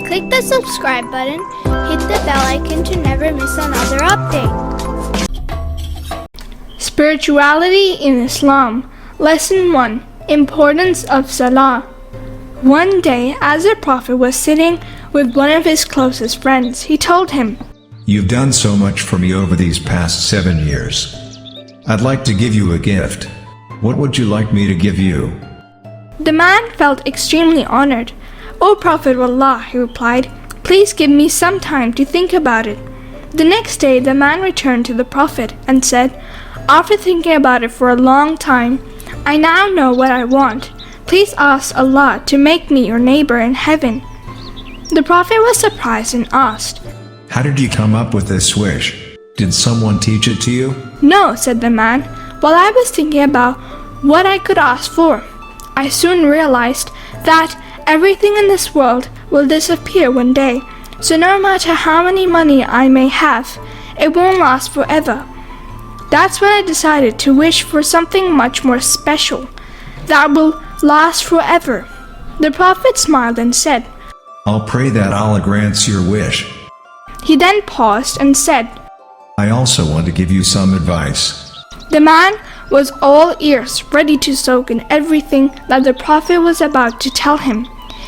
Click the subscribe button, hit the bell icon to never miss another update. Spirituality in Islam. Lesson 1. Importance of Salah. One day, as the Prophet was sitting with one of his closest friends, he told him, "You've done so much for me over these past 7 years. I'd like to give you a gift. What would you like me to give you?" The man felt extremely honored. "O Prophet of Allah," he replied, "please give me some time to think about it." The next day, the man returned to the Prophet and said, "After thinking about it for a long time, I now know what I want. Please ask Allah to make me your neighbor in heaven." The Prophet was surprised and asked, "How did you come up with this wish? Did someone teach it to you?" "No," said the man. "While I was thinking about what I could ask for, I soon realized that everything in this world will disappear one day. So no matter how many money I may have, it won't last forever. That's when I decided to wish for something much more special, that will last forever." The Prophet smiled and said, "I'll pray that Allah grants your wish." He then paused and said, "I also want to give you some advice." The man was all ears, ready to soak in everything that the Prophet was about to tell him.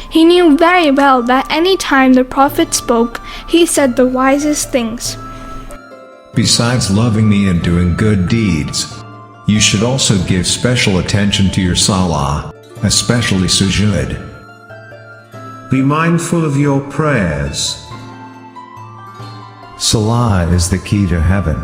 He knew very well that any time the Prophet spoke, he said the wisest things. "Besides loving me and doing good deeds, you should also give special attention to your salah, especially sujood. Be mindful of your prayers. Salah is the key to heaven.